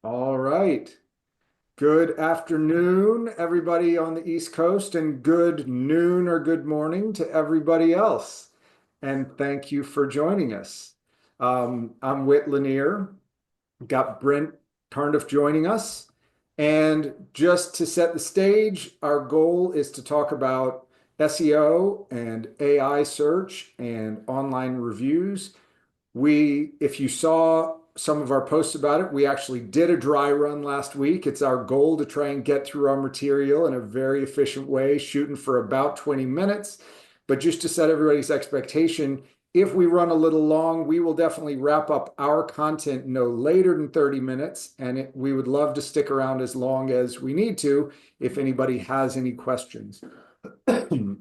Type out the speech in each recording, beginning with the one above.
All right. Good afternoon, everybody on the East Coast, and good noon or good morning to everybody else. And thank you for joining us. I'm Whit Lanier, got Brent Carnduff joining us. And just to set the stage, our goal is to talk about SEO and AI search and online reviews. If you saw some of our posts about it, we actually did a dry run last week. It's our goal to try and get through our material in a very efficient way, shooting for about 20 minutes. But just to set everybody's expectation, if we run a little long, we will definitely wrap up our content no later than 30 minutes. And we would love to stick around as long as we need to if anybody has any questions.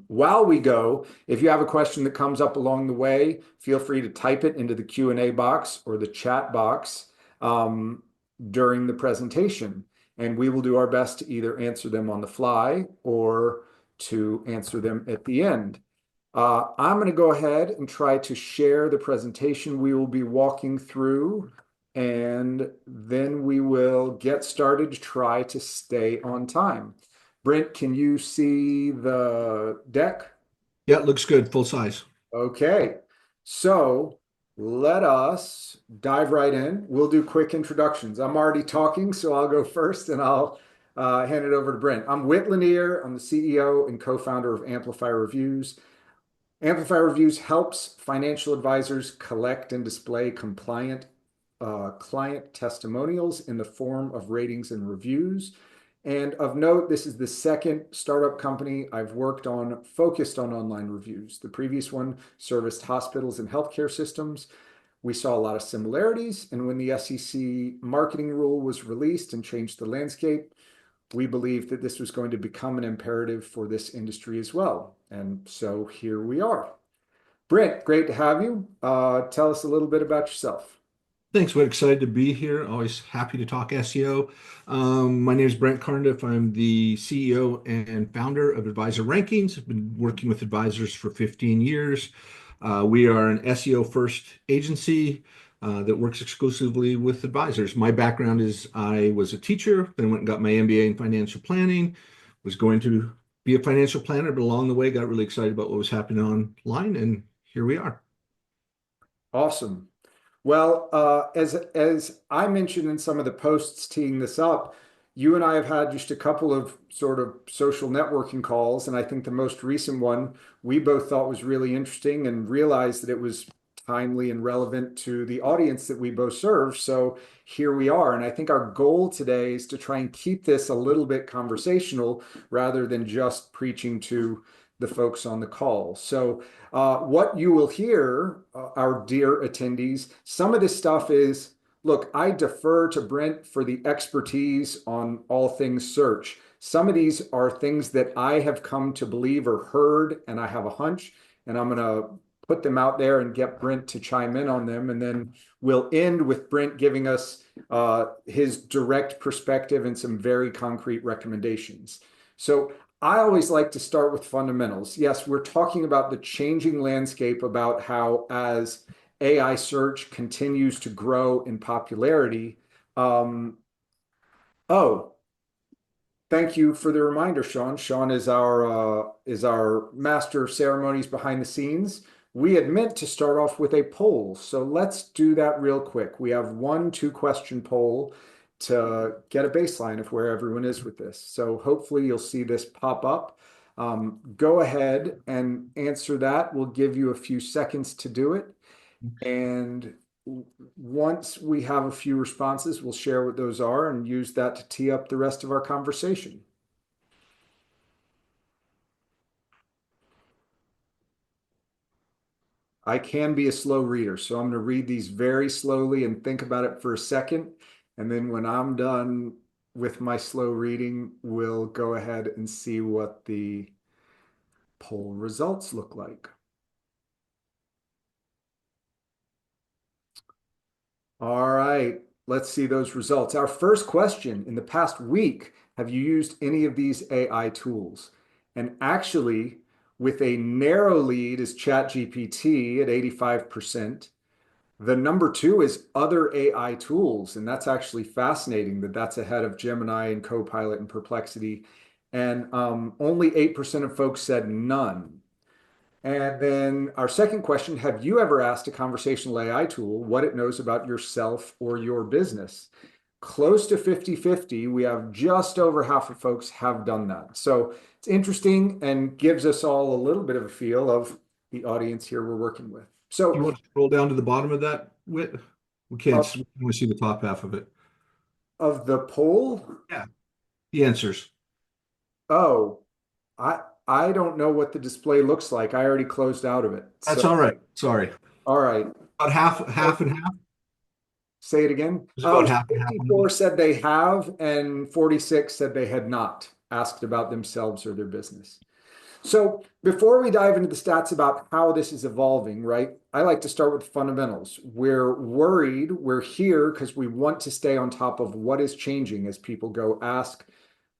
While we go, if you have a question that comes up along the way, feel free to type it into the Q&A box or the chat box during the presentation, and we will do our best to either answer them on the fly or to answer them at the end. I'm going to go ahead and try to share the presentation we will be walking through, and then we will get started to try to stay on time. Brent, can you see the deck? Yeah, it looks good, full size. Okay, so let us dive right in. We'll do quick introductions. I'm already talking, so I'll go first and I'll hand it over to Brent. I'm Whit Lanier. I'm the CEO and co-founder of Amplify Reviews. Amplify Reviews helps financial advisors collect and display compliant client testimonials in the form of ratings and reviews. And of note, this is the second startup company I've worked on focused on online reviews. The previous one serviced hospitals and healthcare systems. We saw a lot of similarities, and when the SEC marketing rule was released and changed the landscape, we believed that this was going to become an imperative for this industry as well. And so here we are. Brent, great to have you. Tell us a little bit about yourself. Thanks, we're excited to be here. Always happy to talk SEO. My name is Brent Carnduff. I'm the CEO and founder of Advisor Rankings. I've been working with advisors for 15 years. We are an SEO first agency that works exclusively with advisors. My background is I was a teacher, then went and got my MBA in financial planning, was going to be a financial planner, but along the way got really excited about what was happening online, and here we are. Awesome. Well, as I mentioned in some of the posts teeing this up, you and I have had just a couple of sort of social networking calls, and I think the most recent one we both thought was really interesting and realized that it was timely and relevant to the audience that we both serve. So here we are, and I think our goal today is to try and keep this a little bit conversational rather than just preaching to the folks on the call. So what you will hear, our dear attendees, some of this stuff is, look, I defer to Brent for the expertise on all things search. Some of these are things that I have come to believe or heard, and I have a hunch, and I'm going to put them out there and get Brent to chime in on them. And then we'll end with Brent giving us his direct perspective and some very concrete recommendations. So I always like to start with fundamentals. Yes, we're talking about the changing landscape, about how as AI search continues to grow in popularity. Oh, thank you for the reminder, Sean. Sean is our master of ceremonies behind the scenes. We had meant to start off with a poll, so let's do that real quick. We have one 2-question poll to get a baseline of where everyone is with this. So hopefully you'll see this pop up. Go ahead and answer that. We'll give you a few seconds to do it. And once we have a few responses, we'll share what those are and use that to tee up the rest of our conversation. I can be a slow reader, so I'm going to read these very slowly and think about it for a second. And then when I'm done with my slow reading, we'll go ahead and see what the poll results look like. All right, let's see those results. Our first question: in the past week, have you used any of these AI tools? And actually, with a narrow lead is ChatGPT at 85%, The number two is other AI tools, and that's actually fascinating that that's ahead of Gemini and Copilot and Perplexity. And only 8% of folks said none. And then our second question, have you ever asked a conversational AI tool what it knows about yourself or your business? Close to 50-50. We have just over half of folks have done that. So it's interesting and gives us all a little bit of a feel of the audience here we're working with. You So want to scroll down to the bottom of that, Whit? of, We can only see the top half of it. of the poll, Yeah. The answers. oh, I don't know what the display looks like. I already closed out of it. That's So, all right. Sorry. all right. About half and half. Say it again. It was Oh, about half and half on the 54 bottom. said they have, and 46 said they had not asked about themselves or their business. So before we dive into the stats about how this is evolving, right, I like to start with fundamentals. We're worried, we're here because we want to stay on top of what is changing as people go ask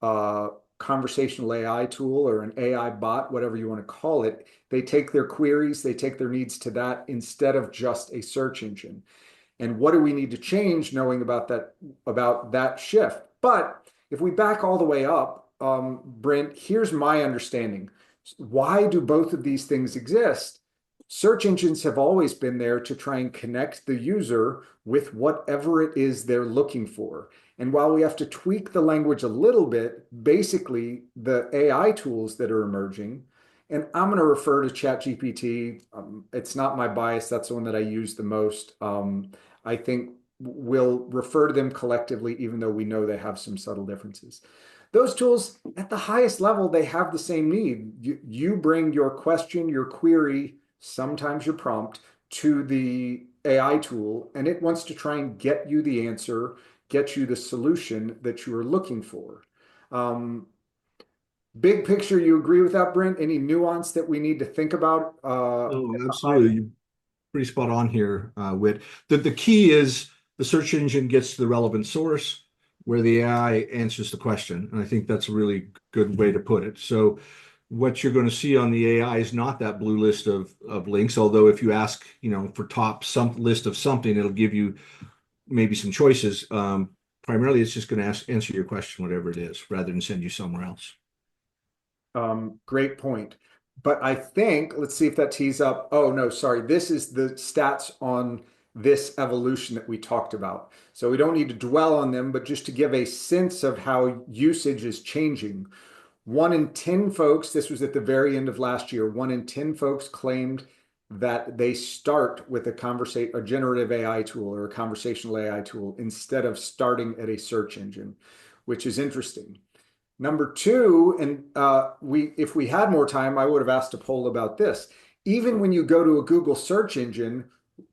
a conversational AI tool or an AI bot, whatever you want to call it. They take their queries, they take their needs to that instead of just a search engine. And what do we need to change knowing about that shift? But if we back all the way up, Brent, here's my understanding. Why do both of these things exist? Search engines have always been there to try and connect the user with whatever it is they're looking for. And while we have to tweak the language a little bit, basically the AI tools that are emerging, and I'm going to refer to ChatGPT. It's not my bias. That's the one that I use the most. I think we'll refer to them collectively, even though we know they have some subtle differences. Those tools, at the highest level, they have the same need. You bring your question, your query, sometimes your prompt to the AI tool, and it wants to try and get you the answer, get you the solution that you are looking for. Um, Big picture, you agree with that, Brent? Any nuance that we need to think about Oh, at the high? absolutely. You're pretty spot on here, Whit. The key is the search engine gets to the relevant source where the AI answers the question. And I think that's a really good way to put it. So what you're going to see on the AI is not that blue list of links, although if you ask, for top some list of something, it'll give you maybe some choices. Primarily, it's just going to answer your question, whatever it is, rather than send you somewhere else. Great point. But I think, let's see if that tees up. Oh, no, sorry. This is the stats on this evolution that we talked about. So we don't need to dwell on them, but just to give a sense of how usage is changing. 1 in 10 folks, this was at the very end of last year, 1 in 10 folks claimed that they start with a generative AI tool or a conversational AI tool instead of starting at a search engine, which is interesting. Number two, and if we had more time, I would have asked a poll about this. Even when you go to a Google search engine,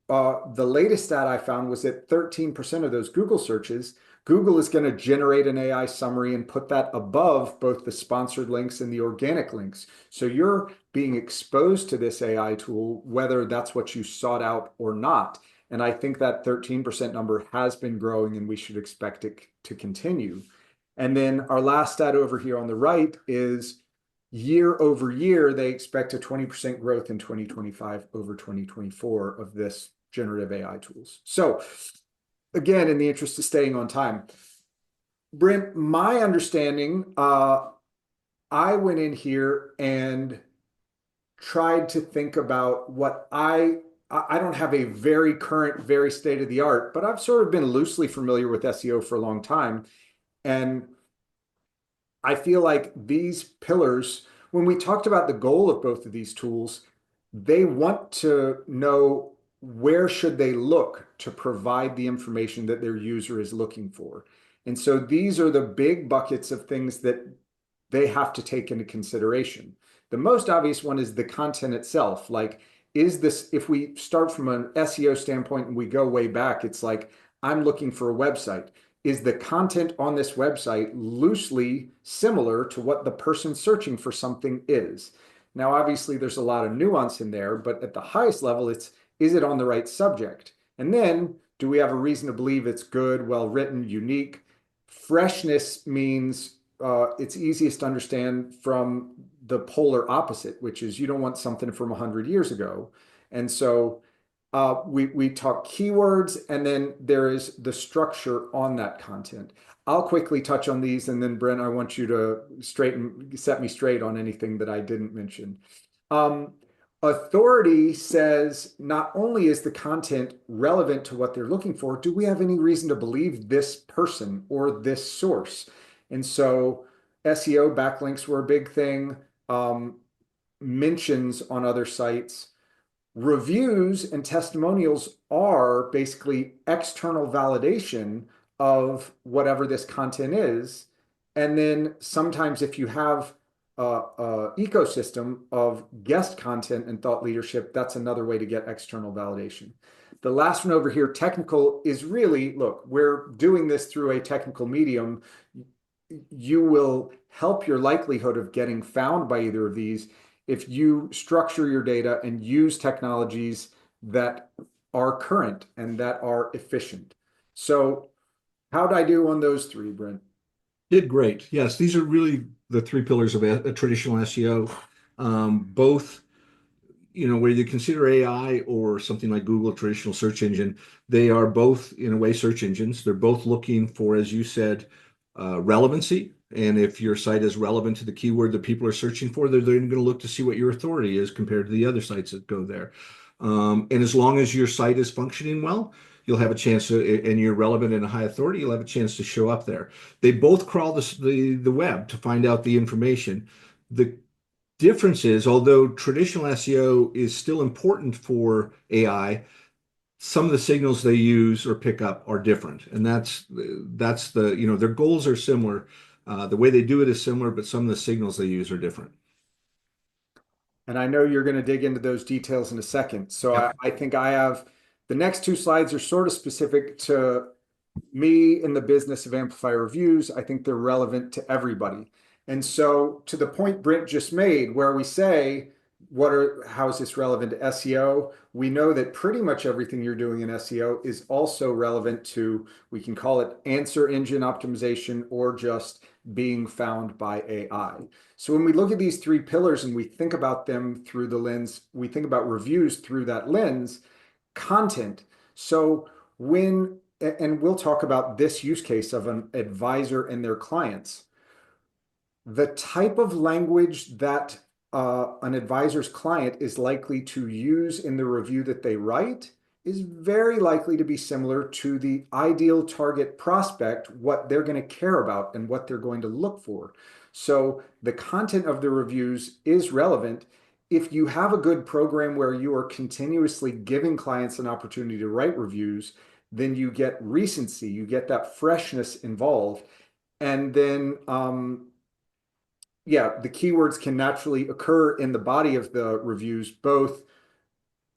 the latest stat I found was that 13% of those Google searches, Google is going to generate an AI summary and put that above both the sponsored links and the organic links. So you're being exposed to this AI tool, whether that's what you sought out or not. And I think that 13% number has been growing and we should expect it to continue. And then our last stat over here on the right is year over year, they expect a 20% growth in 2025 over 2024 of this generative AI tools. So again, in the interest of staying on time, Brent, my understanding, I went in here and tried to think about what I don't have a very current, very state of the art, but I've sort of been loosely familiar with SEO for a long time. And I feel like these pillars, when we talked about the goal of both of these tools, they want to know where should they look to provide the information that their user is looking for. And so these are the big buckets of things that they have to take into consideration. The most obvious one is the content itself. Like, is this, if we start from an SEO standpoint and we go way back, it's like, I'm looking for a website. Is the content on this website loosely similar to what the person searching for something is? Now, obviously, there's a lot of nuance in there, but at the highest level, is it on the right subject? And then, do we have a reason to believe it's good, well written, unique? Freshness means it's easiest to understand from the polar opposite, which is you don't want something from 100 years ago. And so We talk keywords, and then there is the structure on that content. I'll quickly touch on these, and then Brent, I want you to set me straight on anything that I didn't mention. Um, Authority says not only is the content relevant to what they're looking for, do we have any reason to believe this person or this source? And so SEO backlinks were a big thing. Mentions on other sites. Reviews and testimonials are basically external validation of whatever this content is. And then sometimes if you have a ecosystem of guest content and thought leadership, that's another way to get external validation. The last one over here, technical, is really, look, we're doing this through a technical medium. You will help your likelihood of getting found by either of these if you structure your data and use technologies that are current and that are efficient. So, how'd I do on those three, Brent? Did great. Yes, these are really the three pillars of a traditional SEO. Both, whether you consider AI or something like Google, traditional search engine, they are both, in a way, search engines. They're both looking for, as you said, relevancy. And if your site is relevant to the keyword that people are searching for, they're then going to look to see what your authority is compared to the other sites that go there. And as long as your site is functioning well, you'll have a chance to, and you're relevant and a high authority, you'll have a chance to show up there. They both crawl the web to find out the information. The difference is, although traditional SEO is still important for AI, some of the signals they use or pick up are different, and that's their goals are similar. The way they do it is similar, but some of the signals they use are different. And I know you're going to dig into those details in a second. So Yep. I think I have the next two slides are sort of specific to me in the business of Amplify Reviews. I think they're relevant to everybody. And so to the point Brent just made, where we say, how is this relevant to SEO? We know that pretty much everything you're doing in SEO is also relevant to, we can call it answer engine optimization or just being found by AI. So when we look at these three pillars and we think about them through the lens, we think about reviews through that lens, content. So and we'll talk about this use case of an advisor and their clients. The type of language that an advisor's client is likely to use in the review that they write is very likely to be similar to the ideal target prospect, what they're going to care about and what they're going to look for. So the content of the reviews is relevant. If you have a good program where you are continuously giving clients an opportunity to write reviews, then you get recency, you get that freshness involved. And then yeah, the keywords can naturally occur in the body of the reviews, both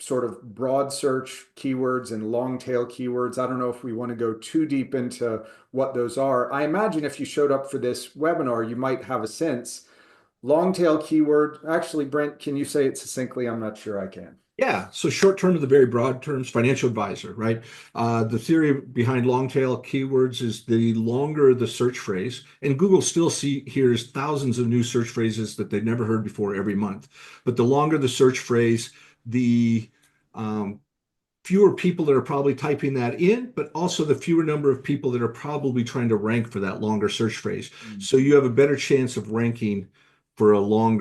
sort of broad search keywords and long tail keywords. I don't know if we want to go too deep into what those are. I imagine if you showed up for this webinar, you might have a sense. Long tail keyword. Actually, Brent, can you say it succinctly? I'm not sure I can. Yeah, so short term to the very broad terms, financial advisor, right? The theory behind long tail keywords is the longer the search phrase, and Google still hears thousands of new search phrases that they've never heard before every month. But the longer the search phrase, the fewer people that are probably typing that in, but also the fewer number of people that are probably trying to rank for that longer search phrase. So you have a better chance of ranking for a long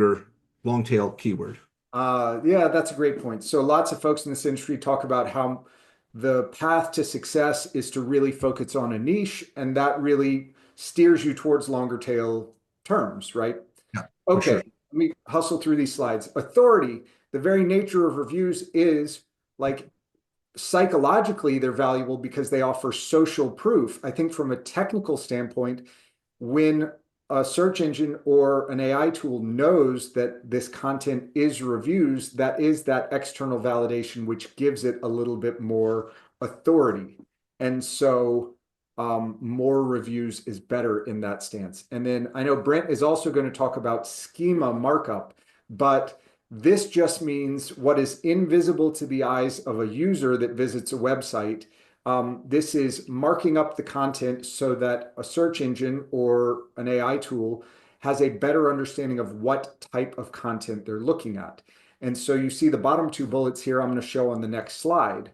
tail keyword. Yeah, that's a great point. So lots of folks in this industry talk about how the path to success is to really focus on a niche, and that really steers you towards longer tail terms, right? Yeah, for Okay, sure. let me hustle through these slides. Authority, the very nature of reviews is like psychologically, they're valuable because they offer social proof. I think from a technical standpoint, when a search engine or an AI tool knows that this content is reviews, that is that external validation, which gives it a little bit more authority. And so more reviews is better in that stance. And then I know Brent is also going to talk about schema markup, but this just means what is invisible to the eyes of a user that visits a website. This is marking up the content so that a search engine or an AI tool has a better understanding of what type of content they're looking at. And so you see the bottom two bullets here I'm going to show on the next slide.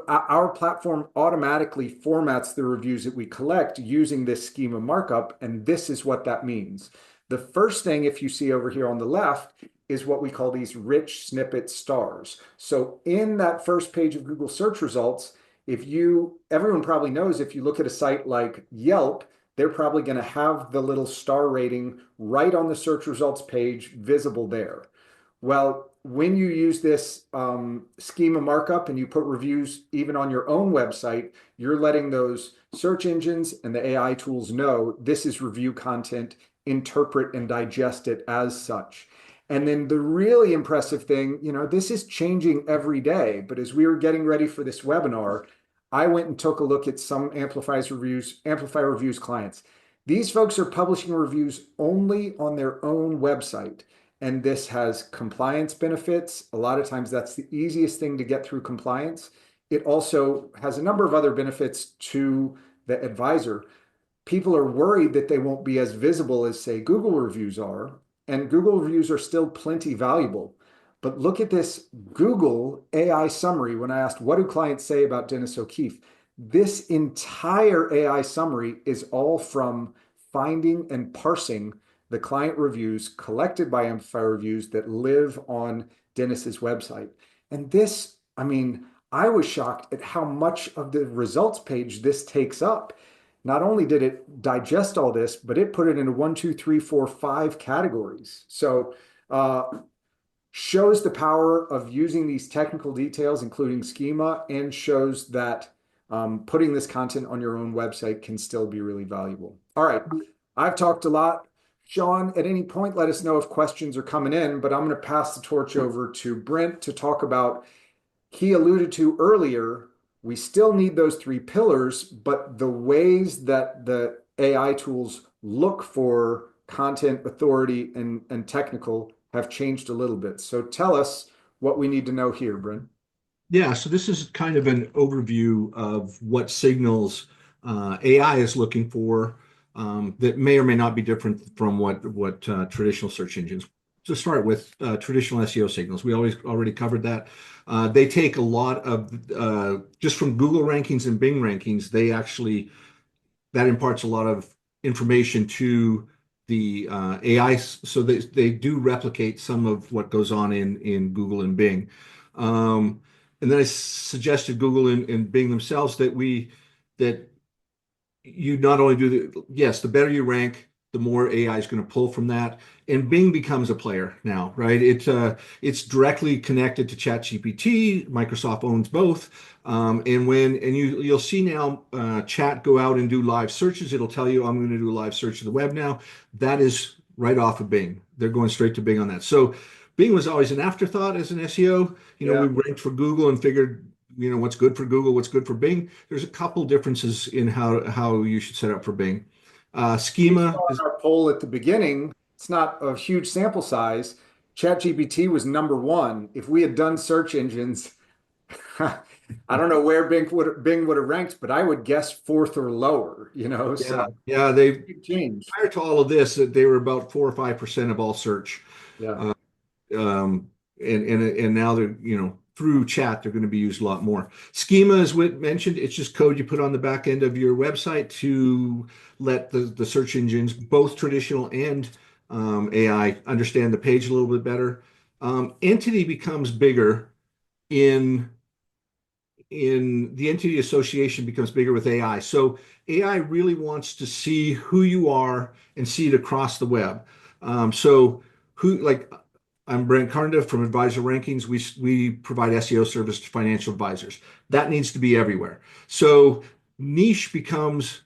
Our platform automatically formats the reviews that we collect using this schema markup, and this is what that means. The first thing, if you see over here on the left, is what we call these rich snippet stars. So in that first page of Google search results, everyone probably knows if you look at a site like Yelp, they're probably going to have the little star rating right on the search results page visible there. Well, when you use this schema markup and you put reviews even on your own website, you're letting those search engines and the AI tools know this is review content, interpret and digest it as such. And then the really impressive thing, this is changing every day. But as we were getting ready for this webinar, I went and took a look at some Amplify Reviews clients. These folks are publishing reviews only on their own website. And this has compliance benefits. A lot of times that's the easiest thing to get through compliance. It also has a number of other benefits to the advisor. People are worried that they won't be as visible as, say, Google reviews are, and Google reviews are still plenty valuable. But look at this Google AI summary. When I asked, what do clients say about Dennis O'Keefe? This entire AI summary is all from finding and parsing the client reviews collected by Amplify Reviews that live on Dennis's website. And this, I mean, I was shocked at how much of the results page this takes up. Not only did it digest all this, but it put it into 1, 2, 3, 4, 5 categories. So shows the power of using these technical details, including schema, and shows that putting this content on your own website can still be really valuable. All right, I've talked a lot. Sean, at any point, let us know if questions are coming in, but I'm going to pass the torch over to Brent to talk about, he alluded to earlier, we still need those three pillars, but the ways that the AI tools look for content, authority, and technical have changed a little bit. So tell us what we need to know here, Brent. Yeah, so this is kind of an overview of what signals AI is looking for that may or may not be different from what traditional search engines. To start with, traditional SEO signals, we already covered that. They take a lot of just from Google rankings and Bing rankings. That imparts a lot of information to the AI, so they do replicate some of what goes on in Google and Bing. And then I suggested Google and Bing themselves that you not only yes, the better you rank, the more AI is going to pull from that. And Bing becomes a player now, right? It's directly connected to ChatGPT. Microsoft owns both. You'll see now Chat go out and do live searches. It'll tell you, I'm going to do a live search of the web now. That is right off of Bing. They're going straight to Bing on that. So Bing was always an afterthought as an SEO. We Yeah. ranked for Google and figured, what's good for Google, what's good for Bing. There's a couple differences in how you should set up for Bing. We Schema saw in is, our poll at the beginning, it's not a huge sample size. ChatGPT was number one. If we had done search engines, I don't know where Bing would have ranked, but I would guess fourth or lower, so yeah, they big change. prior to all of this, they were about 4 or 5% of all search. Yeah. Uh, and now they're, through chat, they're going to be used a lot more. Schema, as Whit mentioned, it's just code you put on the back end of your website to let the search engines, both traditional and AI, understand the page a little bit better. Entity becomes bigger in the entity association becomes bigger with AI. So AI really wants to see who you are and see it across the web. So who like I'm Brent Carnduff from Advisor Rankings. We provide SEO service to financial advisors. That needs to be everywhere. So niche becomes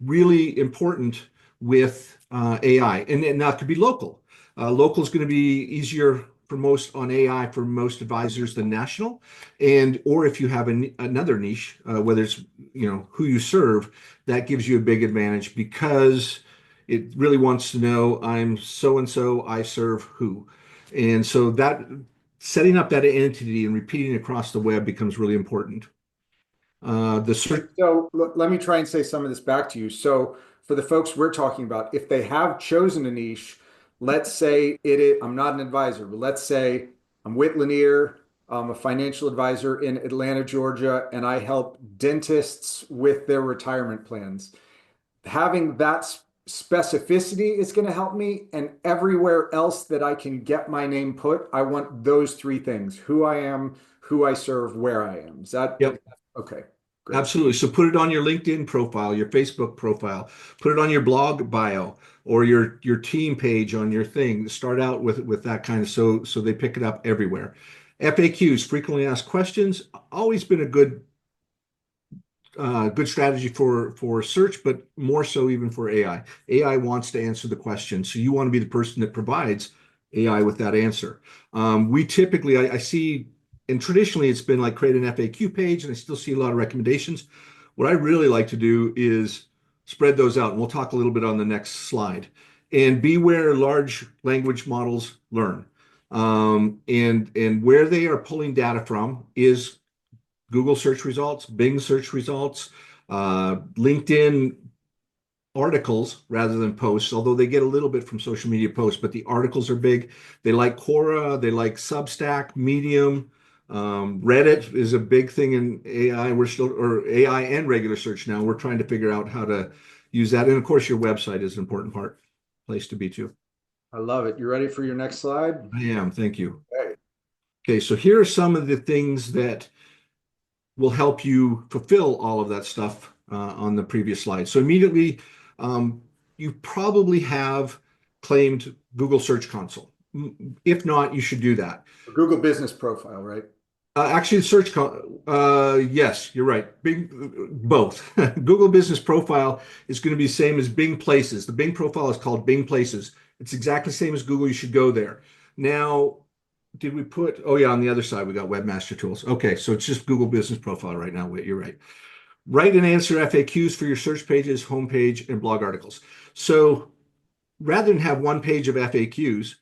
really important with AI, and that could be local. Local is going to be easier for most on AI for most advisors than national, and or if you have another niche, whether it's who you serve, that gives you a big advantage because it really wants to know I'm so and so, I serve who, and so that setting up that entity and repeating across the web becomes really important. The search. So let me try and say some of this back to you. So for the folks we're talking about, if they have chosen a niche, let's say it is, I'm not an advisor, but let's say I'm Whit Lanier. I'm a financial advisor in Atlanta, Georgia, and I help dentists with their retirement plans. Having that specificity is going to help me, and everywhere else that I can get my name put, I want those three things: who I am, who I serve, where I am. Is that Yep. okay? Great. Absolutely. So put it on your LinkedIn profile, your Facebook profile, put it on your blog bio or your team page on your thing. Start out with that kind of so they pick it up everywhere. FAQs, frequently asked questions, always been a good strategy for search, but more so even for AI. AI wants to answer the question, so you want to be the person that provides AI with that answer. We typically, I see, and traditionally it's been like create an FAQ page, and I still see a lot of recommendations. What I really like to do is spread those out, and we'll talk a little bit on the next slide. And be where large language models learn. And where they are pulling data from is Google search results, Bing search results, LinkedIn articles rather than posts, although they get a little bit from social media posts, but the articles are big. They like Quora, they like Substack, Medium. Reddit is a big thing in AI. Or AI and regular search now. We're trying to figure out how to use that. And of course, your website is an important place to be too. I love it. You ready for your next slide? I am. Thank you. Okay. Okay, so here are some of the things that will help you fulfill all of that stuff on the previous slide. So immediately, you probably have claimed Google Search Console. If not, you should do that. Google Business Profile, right? Actually, yes, you're right. Bing, both. Google Business Profile is going to be the same as Bing Places. The Bing profile is called Bing Places. It's exactly the same as Google. You should go there. Now, did we put, oh yeah, on the other side, we got Webmaster Tools. Okay, so it's just Google Business Profile right now. You're right. Write and answer FAQs for your search pages, homepage, and blog articles. So rather than have one page of FAQs,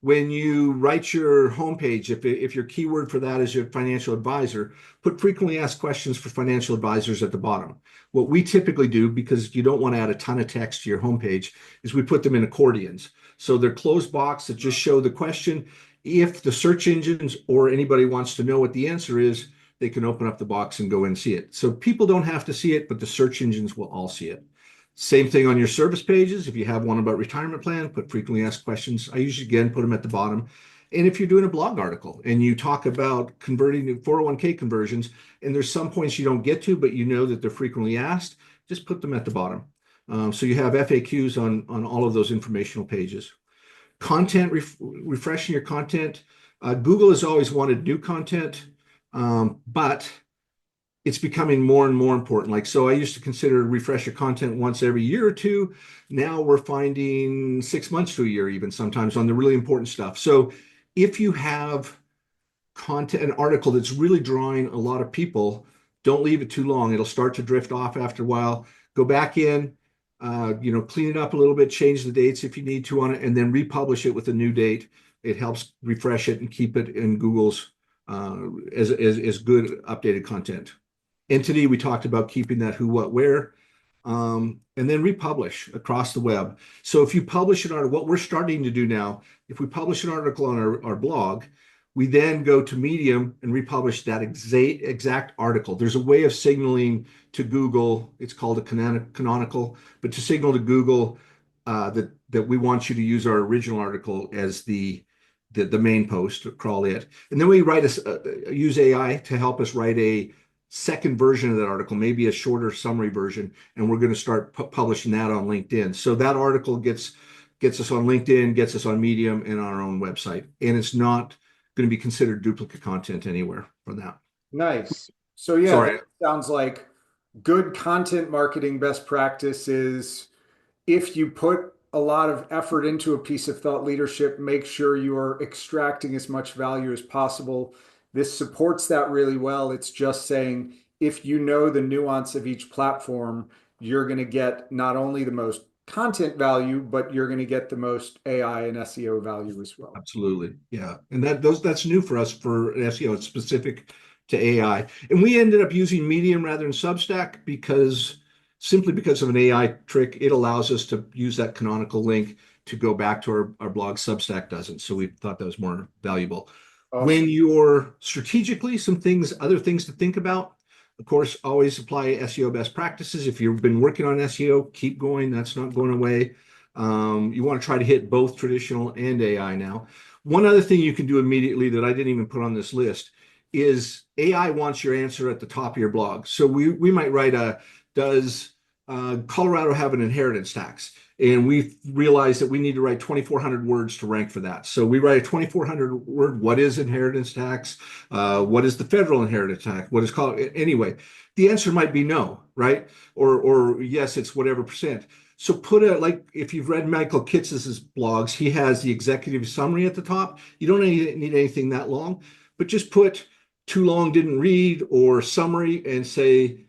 when you write your homepage, if your keyword for that is your financial advisor, put frequently asked questions for financial advisors at the bottom. What we typically do, because you don't want to add a ton of text to your homepage, is we put them in accordions. So they're closed box that just show the question. If the search engines or anybody wants to know what the answer is, they can open up the box and go and see it. So people don't have to see it, but the search engines will all see it. Same thing on your service pages. If you have one about retirement plan, put frequently asked questions. I usually, again, put them at the bottom. And if you're doing a blog article and you talk about converting 401k conversions, and there's some points you don't get to, but you know that they're frequently asked, just put them at the bottom. So you have FAQs on all of those informational pages. Refreshing your content. Google has always wanted new content, but it's becoming more and more important. Like, so I used to consider refresh your content once every year or two. Now we're finding 6 months to a year, even sometimes on the really important stuff. So if you have content, an article that's really drawing a lot of people, don't leave it too long. It'll start to drift off after a while. Go back in, clean it up a little bit, change the dates if you need to on it, and then republish it with a new date. It helps refresh it and keep it in Google's as good updated content. Entity, we talked about keeping that who, what, where, and then republish across the web. So if you publish an article, what we're starting to do now, if we publish an article on our blog, we then go to Medium and republish that exact article. There's a way of signaling to Google, it's called a canonical, but to signal to Google that we want you to use our original article as the main post, crawl it. And then we use AI to help us write a second version of that article, maybe a shorter summary version, and we're going to start publishing that on LinkedIn. So that article gets us on LinkedIn, gets us on Medium and our own website, and it's not going to be considered duplicate content anywhere from that. Nice. So yeah, that Sorry. sounds like good content marketing best practices. If you put a lot of effort into a piece of thought leadership, make sure you are extracting as much value as possible. This supports that really well. It's just saying if you know the nuance of each platform, you're going to get not only the most content value, but you're going to get the most AI and SEO value as well. Absolutely. Yeah. And that's new for us for SEO. It's specific to AI. And we ended up using Medium rather than Substack simply because of an AI trick. It allows us to use that canonical link to go back to our blog. Substack doesn't. So we thought that was more valuable. Awesome. When you're strategically, some things, other things to think about. Of course, always apply SEO best practices. If you've been working on SEO, keep going. That's not going away. You want to try to hit both traditional and AI now. One other thing you can do immediately that I didn't even put on this list is AI wants your answer at the top of your blog. So we might write does Colorado have an inheritance tax? And we realized that we need to write 2,400 words to rank for that. So we write a 2,400 word, what is inheritance tax? What is the federal inheritance tax? What is called, anyway, the answer might be no, right? Or yes, it's whatever percent. So put like, if you've read Michael Kitz's blogs, he has the executive summary at the top. You don't need anything that long, but just put too long, didn't read, or summary, and say,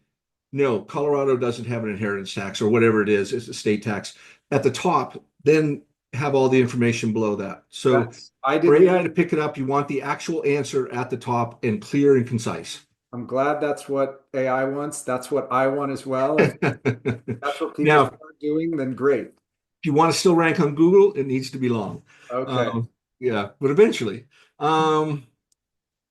no, Colorado doesn't have an inheritance tax or whatever it is, it's a state tax at the top, then have all the information below that. So I for didn't, AI to pick it up, you want the actual answer at the top and clear and concise. I'm glad that's what AI wants. That's what I want as well. And that's what people Now, start doing, then great. if you want to still rank on Google, it needs to be long. Okay. Um, yeah, but eventually. Um,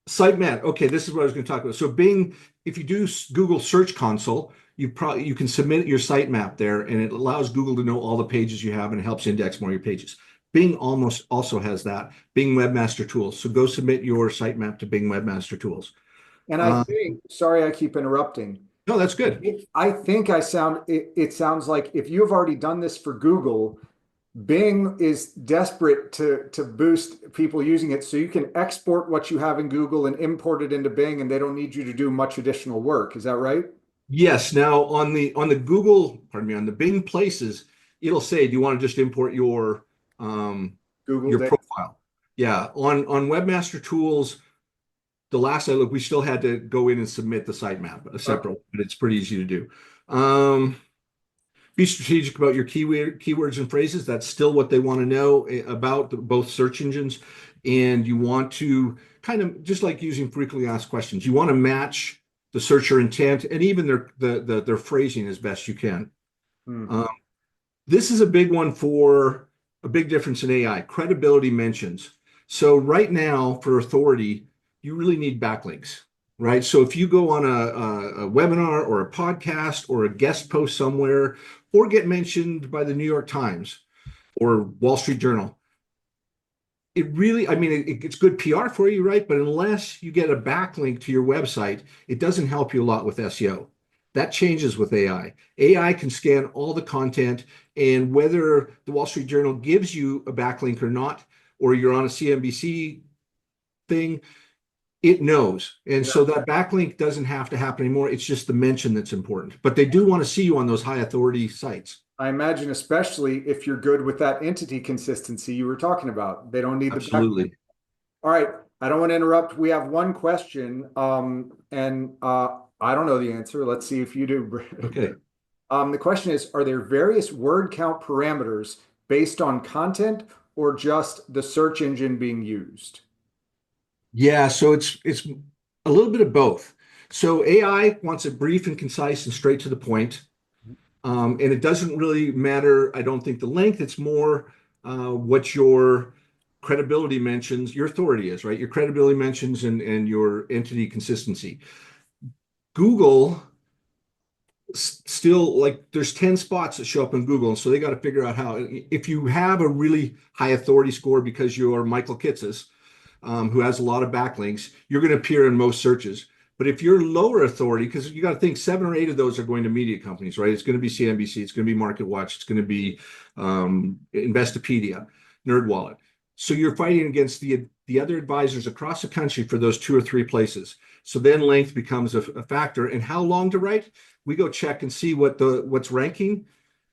Sitemap. Okay, this is what I was going to talk about. So Bing, if you do Google Search Console, you can submit your sitemap there, and it allows Google to know all the pages you have and it helps index more of your pages. Bing almost also has that. Bing Webmaster Tools. So go submit your sitemap to Bing Webmaster Tools. And I Uh, think, sorry, I keep interrupting. no, that's good. I think it sounds like if you've already done this for Google, Bing is desperate to boost people using it. So you can export what you have in Google and import it into Bing, and they don't need you to do much additional work. Is that right? Yes. Now on the Google, pardon me, on the Bing places, it'll say, do you want to just import Google your data. profile? Yeah. On Webmaster Tools, the last I looked, we still had to go in and submit the sitemap, a Okay. separate, but it's pretty easy to do. Um, be strategic about your keywords and phrases. That's still what they want to know about both search engines. And you want to kind of just like using frequently asked questions. You want to match the searcher intent and even their phrasing as best you can. Hmm. Um, this is a big one for a big difference in AI, credibility mentions. So right now for authority, you really need backlinks, right? So if you go on a webinar or a podcast or a guest post somewhere or get mentioned by the New York Times or Wall Street Journal, it really, I mean, it's good PR for you, right? But unless you get a backlink to your website, it doesn't help you a lot with SEO. That changes with AI. AI can scan all the content, and whether the Wall Street Journal gives you a backlink or not, or you're on a CNBC thing, it knows. And Yeah. so that backlink doesn't have to happen anymore. It's just the mention that's important. But they do want to see you on those high authority sites. I imagine, especially if you're good with that entity consistency you were talking about, they don't need the back. Absolutely. All right. I don't want to interrupt. We have one question, and I don't know the answer. Let's see if you do. Okay. The question is, are there various word count parameters based on content or just the search engine being used? Yeah, so it's a little bit of both. So AI wants it brief and concise and straight to the point. And it doesn't really matter, I don't think, the length. It's more what your credibility mentions, your authority is, right? Your credibility mentions and your entity consistency. Google still like there's 10 spots that show up in Google. And so they got to figure out how, if you have a really high authority score because you're Michael Kitces, who has a lot of backlinks, you're going to appear in most searches. But if you're lower authority, because you got to think 7 or 8 of those are going to media companies, right? It's going to be CNBC, it's going to be MarketWatch, it's going to be Investopedia, NerdWallet. So you're fighting against the other advisors across the country for those 2 or 3 places. So then length becomes a factor. And how long to write? We go check and see what's ranking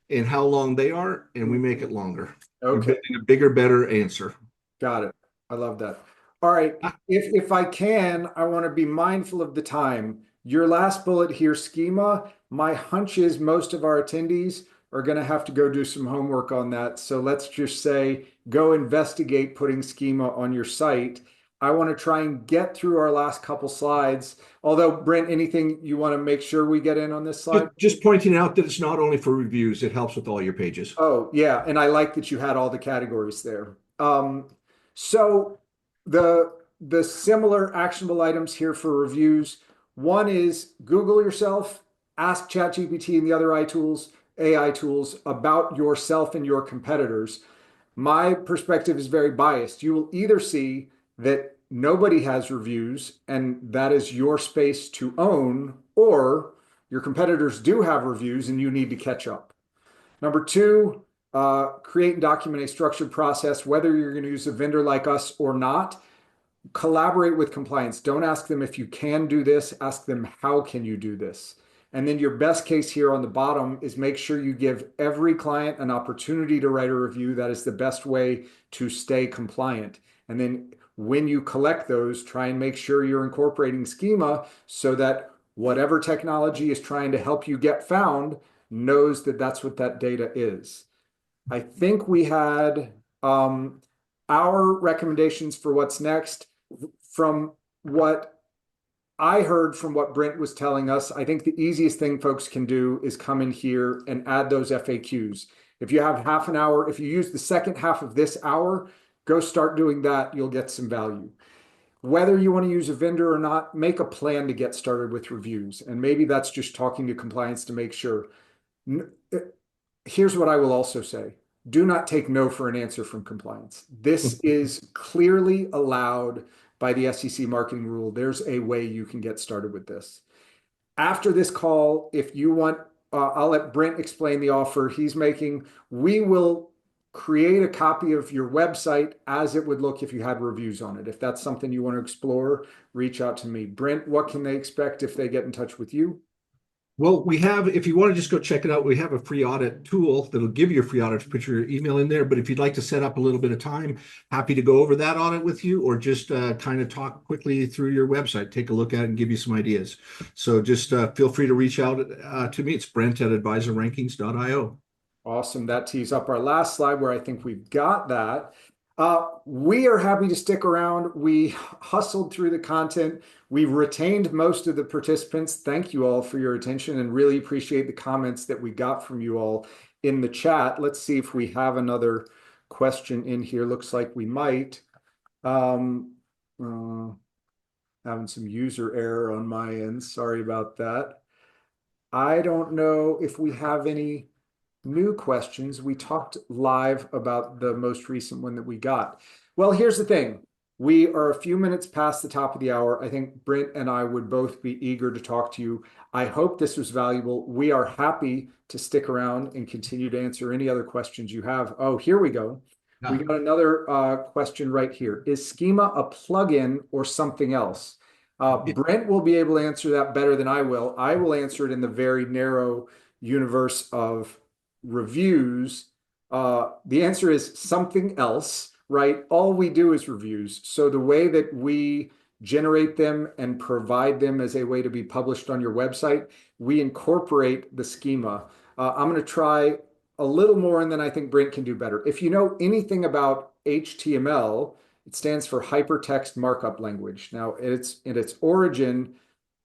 and how long they are, and we make it longer. You're Okay. building a bigger, better answer. Got it. I love that. All right. If I can, I want to be mindful of the time. Your last bullet here, schema. My hunch is most of our attendees are going to have to go do some homework on that. So let's just say go investigate putting schema on your site. I want to try and get through our last couple slides. Although, Brent, anything you want to make sure we get in on this slide? Just pointing out that it's not only for reviews, it helps with all your pages. Oh, yeah. And I like that you had all the categories there. So the the similar actionable items here for reviews. One is Google yourself, ask ChatGPT and the other AI tools about yourself and your competitors. My perspective is very biased. You will either see that nobody has reviews and that is your space to own, or your competitors do have reviews and you need to catch up. Number two, create and document a structured process, whether you're going to use a vendor like us or not. Collaborate with compliance. Don't ask them if you can do this, ask them how can you do this. And then your best case here on the bottom is make sure you give every client an opportunity to write a review. That is the best way to stay compliant. And then when you collect those, try and make sure you're incorporating schema so that whatever technology is trying to help you get found knows that that's what that data is. I think we had our recommendations for what's next. From what I heard from what Brent was telling us, I think the easiest thing folks can do is come in here and add those FAQs. If you have half an hour, if you use the second half of this hour, go start doing that. You'll get some value. Whether you want to use a vendor or not, make a plan to get started with reviews. And maybe that's just talking to compliance to make sure. Here's what I will also say. Do not take no for an answer from compliance. This is clearly allowed by the SEC marketing rule. There's a way you can get started with this. After this call, if you want, I'll let Brent explain the offer he's making. We will create a copy of your website as it would look if you had reviews on it. If that's something you want to explore, reach out to me. Brent, what can they expect if they get in touch with you? Well, we have, if you want to just go check it out, we have a free audit tool that'll give you a free audit to put your email in there. But if you'd like to set up a little bit of time, happy to go over that audit with you, or just kind of talk quickly through your website, take a look at it and give you some ideas. So just feel free to reach out to me. It's Brent@advisorrankings.io. Awesome. That tees up our last slide where I think we've got that. We are happy to stick around. We hustled through the content. We've retained most of the participants. Thank you all for your attention and really appreciate the comments that we got from you all in the chat. Let's see if we have another question in here. Looks like we might. Having some user error on my end. Sorry about that. I don't know if we have any new questions. We talked live about the most recent one that we got. Well, here's the thing. We are a few minutes past the top of the hour. I think Brent and I would both be eager to talk to you. I hope this was valuable. We are happy to stick around and continue to answer any other questions you have. Oh, here we go. We got another question right here. Is schema a plugin or something else? Brent will be able to answer that better than I will. I will answer it in the very narrow universe of reviews. The answer is something else, right? All we do is reviews. So the way that we generate them and provide them as a way to be published on your website, we incorporate the schema. I'm going to try a little more and then I think Brent can do better. If you know anything about HTML, it stands for hypertext markup language. Now, in its origin,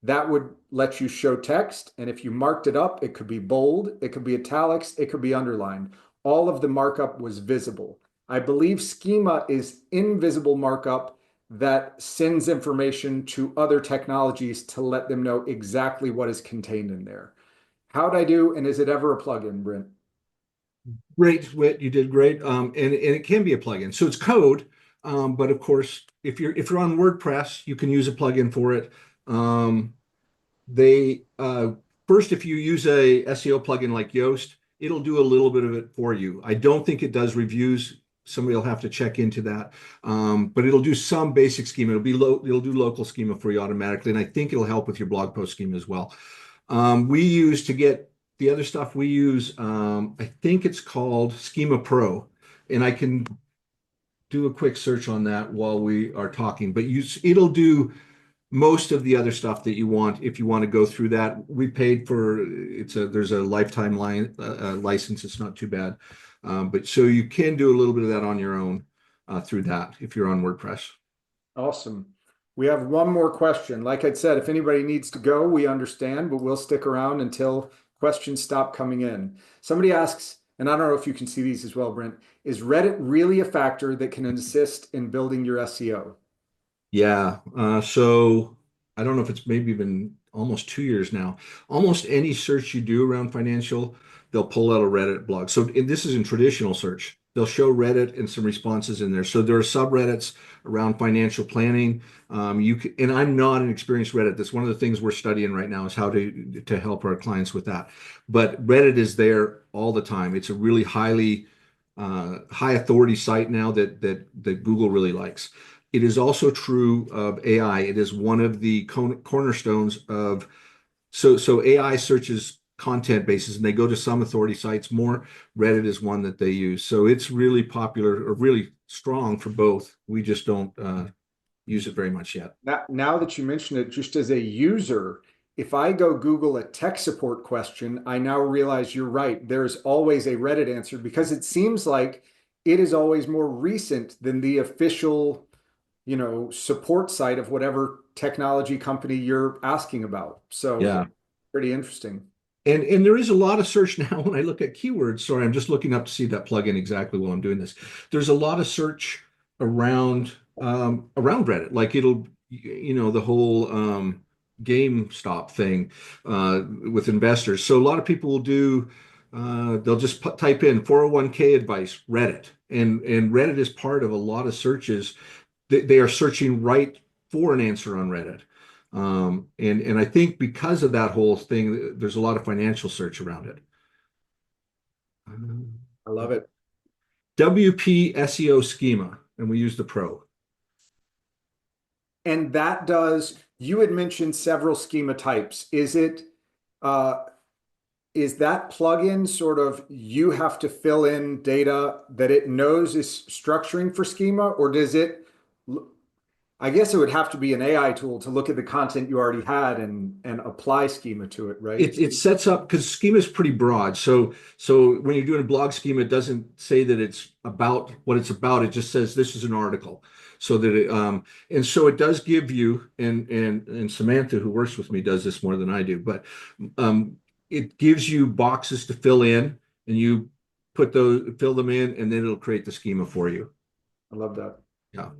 that would let you show text. And if you marked it up, it could be bold, it could be italics, it could be underlined. All of the markup was visible. I believe schema is invisible markup that sends information to other technologies to let them know exactly what is contained in there. How'd I do? And is it ever a plugin, Brent? Great, Whit, you did great. And it can be a plugin. So it's code, but of course, if you're on WordPress, you can use a plugin for it. They first, if you use a SEO plugin like Yoast, it'll do a little bit of it for you. I don't think it does reviews. Somebody will have to check into that, but it'll do some basic schema. It'll do local schema for you automatically, and I think it'll help with your blog post schema as well. We use to get the other stuff. We use I think it's called Schema Pro, and I can do a quick search on that while we are talking. But it'll do most of the other stuff that you want if you want to go through that. We paid for there's a lifetime license. It's not too bad, but so you can do a little bit of that on your own through that if you're on WordPress. Awesome. We have one more question. Like I said, if anybody needs to go, we understand, but we'll stick around until questions stop coming in. Somebody asks, and I don't know if you can see these as well, Brent, is Reddit really a factor that can assist in building your SEO? Yeah. So I don't know if it's maybe been almost 2 years now. Almost any search you do around financial, they'll pull out a Reddit blog. So this is in traditional search. They'll show Reddit and some responses in there. So there are subreddits around financial planning. And I'm not an experienced Reddit. That's one of the things we're studying right now is how to help our clients with that. But Reddit is there all the time. It's a really high authority site now that Google really likes. It is also true of AI. It is one of the cornerstones of so AI searches content bases and they go to some authority sites more. Reddit is one that they use. So it's really popular or really strong for both. We just don't use it very much yet. Now that you mention it, just as a user, if I go Google a tech support question, I now realize you're right. There's always a Reddit answer because it seems like it is always more recent than the official, support site of whatever technology company you're asking about. So Yeah. pretty interesting. And there is a lot of search now when I look at keywords. Sorry, I'm just looking up to see that plugin exactly while I'm doing this. There's a lot of search around Reddit. Like the whole GameStop thing with investors. So a lot of people will do they'll just type in 401k advice, Reddit. And Reddit is part of a lot of searches. They are searching right for an answer on Reddit. And I think because of that whole thing, there's a lot of financial search around it. I love it. WP SEO schema, and we use the Pro. And that does, you had mentioned several schema types. Uh, is that plugin sort of you have to fill in data that it knows is structuring for schema, or does it, I guess it would have to be an AI tool to look at the content you already had and apply schema to it, right? It sets up because schema is pretty broad. So when you're doing a blog schema, it doesn't say that it's about what it's about. It just says this is an article. So that and so it does give you and Samantha, who works with me, does this more than I do, but um, it gives you boxes to fill in, and you fill them in, and then it'll create the schema for you. I love that. Yeah.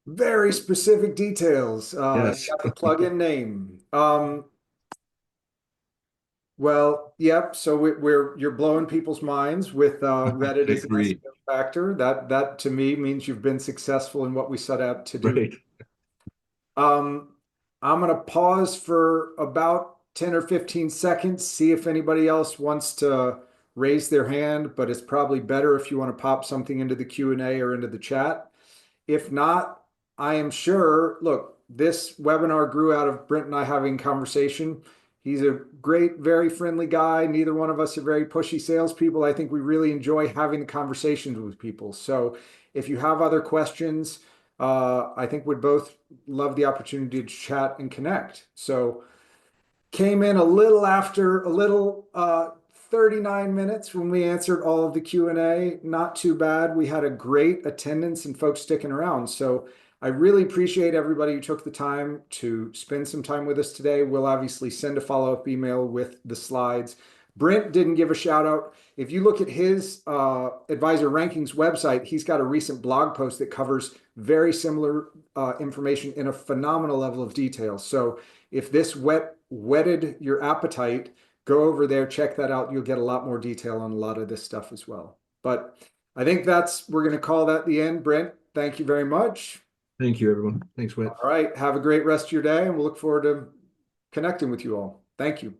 Very specific details. You Yes. got the plugin name. Well, yep. So you're blowing people's minds with Reddit I as an agree. SEO factor. That to me means you've been successful in what we set out to do. Right. Um, I'm gonna pause for about 10 or 15 seconds, see if anybody else wants to raise their hand, but it's probably better if you want to pop something into the Q&A or into the chat. If not, I am sure, look, this webinar grew out of Brent and I having conversation. He's a great, very friendly guy. Neither one of us are very pushy salespeople. I think we really enjoy having the conversations with people. So if you have other questions, I think we'd both love the opportunity to chat and connect. So came in a little after a little 39 minutes when we answered all of the Q&A. Not too bad. We had a great attendance and folks sticking around. So I really appreciate everybody who took the time to spend some time with us today. We'll obviously send a follow-up email with the slides. Brent didn't give a shout out. If you look at his advisor rankings website, he's got a recent blog post that covers very similar information in a phenomenal level of detail. So if this whetted your appetite, go over there, check that out. You'll get a lot more detail on a lot of this stuff as well. But I think we're going to call that the end. Brent, thank you very much. Thank you, everyone. Thanks, All Whit. right. Have a great rest of your day, and we'll look forward to connecting with you all. Thank you.